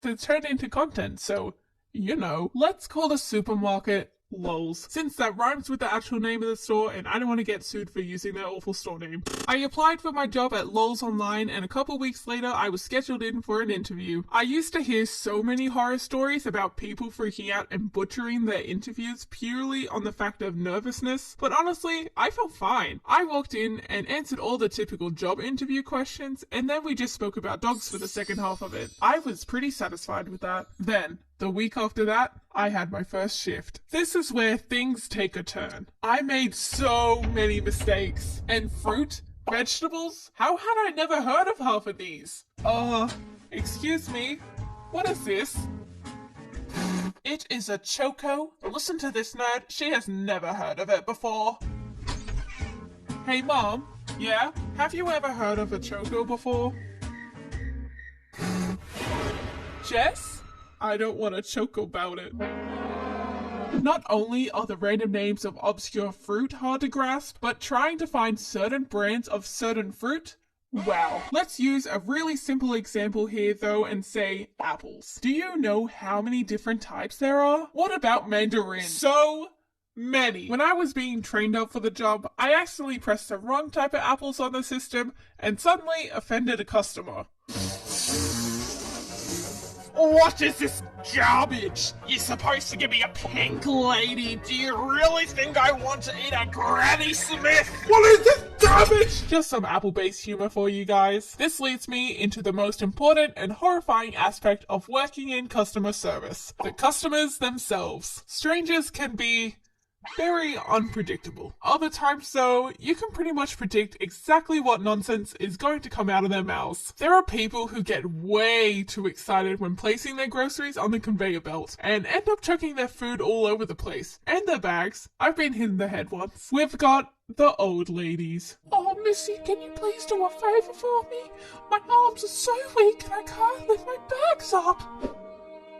to turn into content, so, you know. Let's call the supermarket Lols, since that rhymes with the actual name of the store and I don't want to get sued for using their awful store name. I applied for my job at Lols online and a couple weeks later I was scheduled in for an interview. I used to hear so many horror stories about people freaking out and butchering their interviews purely on the fact of nervousness, but honestly, I felt fine. I walked in and answered all the typical job interview questions and then we just spoke about dogs for the second half of it. I was pretty satisfied with that. Then, the week after that, I had my first shift. This is where things take a turn. I made so many mistakes. And fruit? Vegetables? How had I never heard of half of these? Excuse me? What is this? It is a choco. Listen to this nerd. She has never heard of it before. Hey Mom? Yeah? Have you ever heard of a choco before? Jess? I don't want to choke about it. Not only are the random names of obscure fruit hard to grasp, but trying to find certain brands of certain fruit? Wow. Let's use a really simple example here though and say apples. Do you know how many different types there are? What about mandarin? So many. When I was being trained up for the job, I accidentally pressed the wrong type of apples on the system and suddenly offended a customer. What is this garbage? You're supposed to give me a pink lady. Do you really think I want to eat a Granny Smith? What is this garbage? Just some apple-based humor for you guys. This leads me into the most important and horrifying aspect of working in customer service. The customers themselves. Strangers can be very unpredictable. Other times though, you can pretty much predict exactly what nonsense is going to come out of their mouths. There are people who get way too excited when placing their groceries on the conveyor belt and end up chucking their food all over the place. And their bags. I've been hit in the head once. We've got the old ladies. Oh Missy, can you please do a favour for me? My arms are so weak and I can't lift my bags up.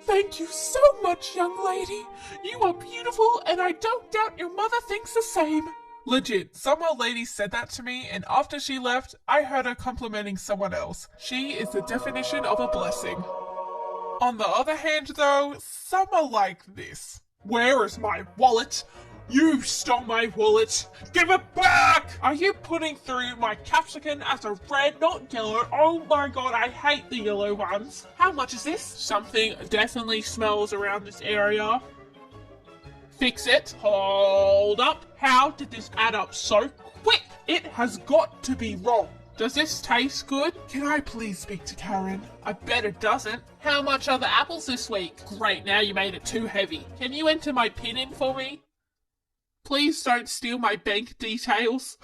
Thank you so much, young lady. You are beautiful, and I don't doubt your mother thinks the same. Legit, some old lady said that to me, and after she left, I heard her complimenting someone else. She is the definition of a blessing. On the other hand, though, some are like this. Where is my wallet? You stole my wallet! Give it back! Are you putting through my capsicum as a red, not yellow? Oh my god, I hate the yellow ones. How much is this? Something definitely smells around this area. Fix it. Hold up. How did this add up so quick? It has got to be wrong. Does this taste good? Can I please speak to Karen? I bet it doesn't. How much are the apples this week? Great, now you made it too heavy. Can you enter my PIN in for me? Please don't steal my bank details.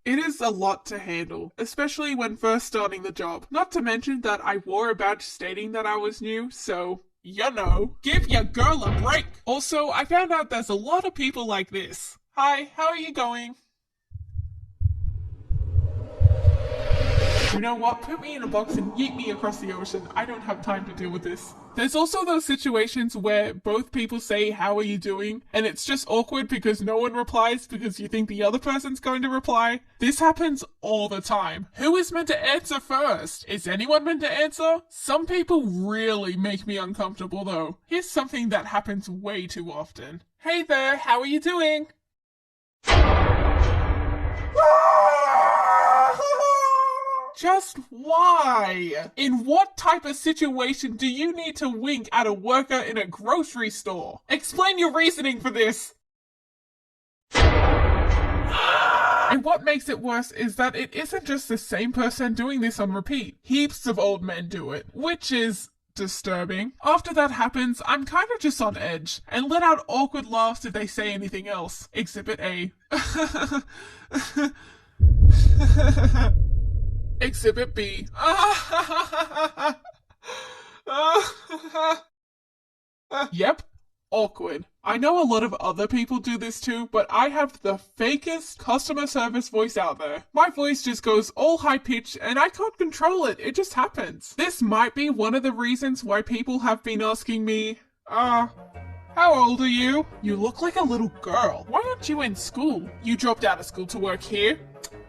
It is a lot to handle, especially when first starting the job. Not to mention that I wore a badge stating that I was new, so, you know, give your girl a break. Also, I found out there's a lot of people like this. Hi, how are you going? You know what? Put me in a box and yeet me across the ocean. I don't have time to deal with this. There's also those situations where both people say, how are you doing? And it's just awkward because no one replies because you think the other person's going to reply. This happens all the time. Who is meant to answer first? Is anyone meant to answer? Some people really make me uncomfortable though. Here's something that happens way too often. Hey there, how are you doing? Just why? In what type of situation do you need to wink at a worker in a grocery store? Explain your reasoning for this. And what makes it worse is that it isn't just the same person doing this on repeat. Heaps of old men do it, which is disturbing. After that happens, I'm kind of just on edge and let out awkward laughs if they say anything else. Exhibit A. Exhibit B. Yep, awkward. I know a lot of other people do this too, but I have the fakest customer service voice out there. My voice just goes all high pitched and I can't control it. It just happens. This might be one of the reasons why people have been asking me, how old are you? You look like a little girl. Why aren't you in school? You dropped out of school to work here?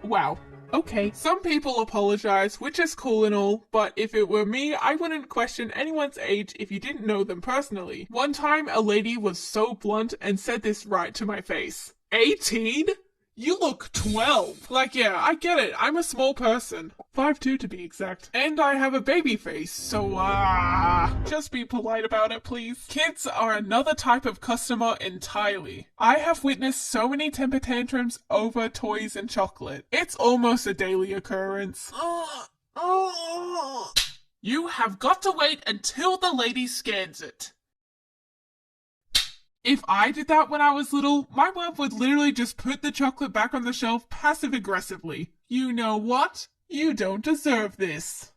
Wow. Okay, some people apologize, which is cool and all, but if it were me, I wouldn't question anyone's age if you didn't know them personally. One time, a lady was so blunt and said this right to my face. 18? You look 12. Like, yeah, I get it. I'm a small person. 5'2" to be exact. And I have a baby face, so, just be polite about it, please. Kids are another type of customer entirely. I have witnessed so many temper tantrums over toys and chocolate. It's almost a daily occurrence. You have got to wait until the lady scans it. If I did that when I was little, my mom would literally just put the chocolate back on the shelf passive-aggressively. You know what? You don't deserve this.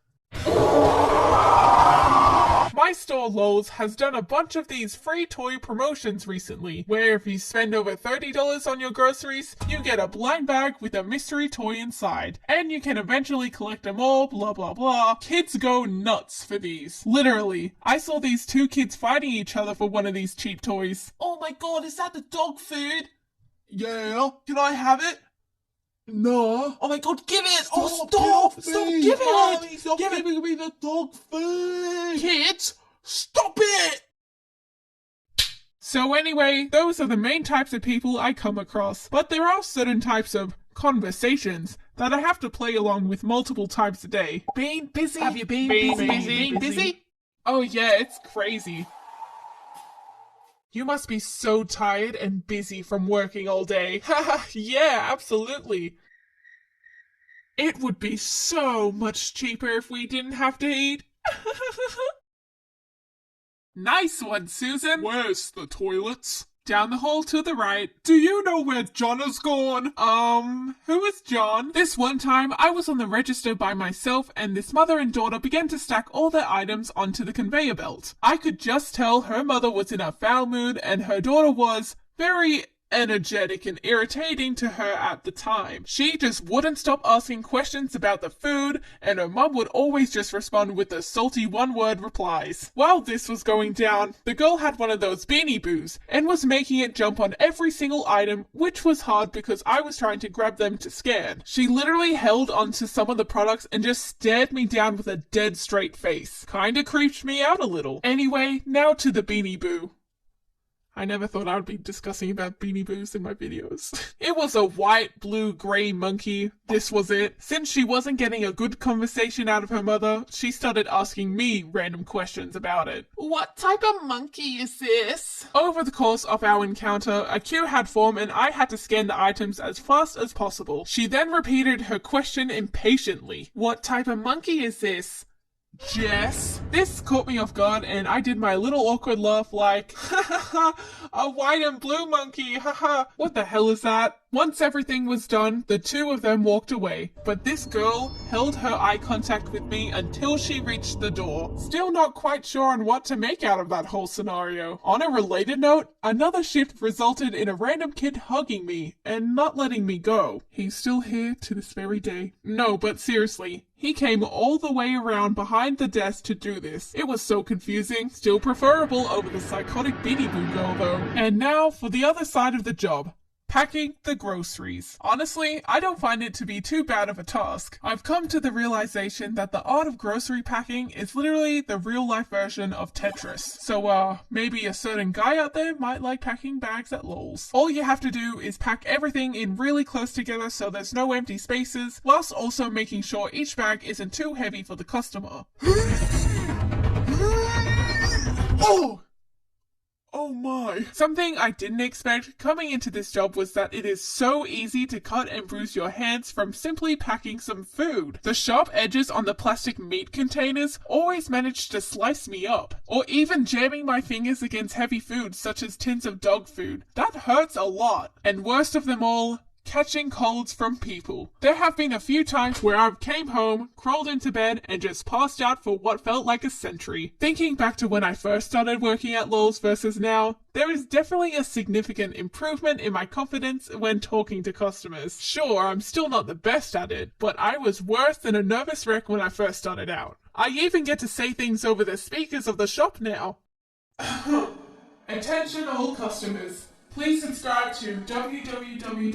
My store Lols has done a bunch of these free toy promotions recently, where if you spend over $30 on your groceries, you get a blind bag with a mystery toy inside, and you can eventually collect them all, blah blah blah. Kids go nuts for these. Literally, I saw these two kids fighting each other for one of these cheap toys. Oh my god, is that the dog food? Yeah, can I have it? No. Oh my god, give it! Stop giving it! Stop giving me the dog food! Kids, stop it! So anyway, those are the main types of people I come across. But there are certain types of conversations that I have to play along with multiple times a day. Being busy? Have you been busy? Oh yeah, it's crazy. You must be so tired and busy from working all day. Haha, yeah, absolutely. It would be so much cheaper if we didn't have to eat. Nice one, Susan. Where's the toilets? Down the hall to the right. Do you know where John has gone? Who is John? This one time, I was on the register by myself and this mother and daughter began to stack all their items onto the conveyor belt. I could just tell her mother was in a foul mood and her daughter was very energetic and irritating to her at the time. She just wouldn't stop asking questions about the food, and her mum would always just respond with the salty one-word replies. While this was going down, the girl had one of those Beanie Boos, and was making it jump on every single item, which was hard because I was trying to grab them to scan. She literally held onto some of the products and just stared me down with a dead straight face. Kinda creeped me out a little. Anyway, now to the Beanie Boo. I never thought I would be discussing about Beanie Boos in my videos. It was a white, blue, grey monkey. This was it. Since she wasn't getting a good conversation out of her mother, she started asking me random questions about it. What type of monkey is this? Over the course of our encounter, a queue had formed and I had to scan the items as fast as possible. She then repeated her question impatiently. What type of monkey is this? Jess? This caught me off guard and I did my little awkward laugh like, ha ha ha, a white and blue monkey, ha ha. What the hell is that? Once everything was done, the two of them walked away, but this girl held her eye contact with me until she reached the door. Still not quite sure on what to make out of that whole scenario. On a related note, another shift resulted in a random kid hugging me and not letting me go. He's still here to this very day. No, but seriously, he came all the way around behind the desk to do this. It was so confusing. Still preferable over the psychotic Beanie Boo girl though. And now for the other side of the job. Packing the groceries. Honestly, I don't find it to be too bad of a task. I've come to the realization that the art of grocery packing is literally the real life version of Tetris. So maybe a certain guy out there might like packing bags at Lols. All you have to do is pack everything in really close together so there's no empty spaces, whilst also making sure each bag isn't too heavy for the customer. Oh! Oh my. Something I didn't expect coming into this job was that it is so easy to cut and bruise your hands from simply packing some food. The sharp edges on the plastic meat containers always manage to slice me up. Or even jamming my fingers against heavy food such as tins of dog food. That hurts a lot. And worst of them all, catching colds from people. There have been a few times where I've came home, crawled into bed, and just passed out for what felt like a century. Thinking back to when I first started working at Lols versus now, there is definitely a significant improvement in my confidence when talking to customers. Sure, I'm still not the best at it, but I was worse than a nervous wreck when I first started out. I even get to say things over the speakers of the shop now. Attention all customers. Please subscribe to www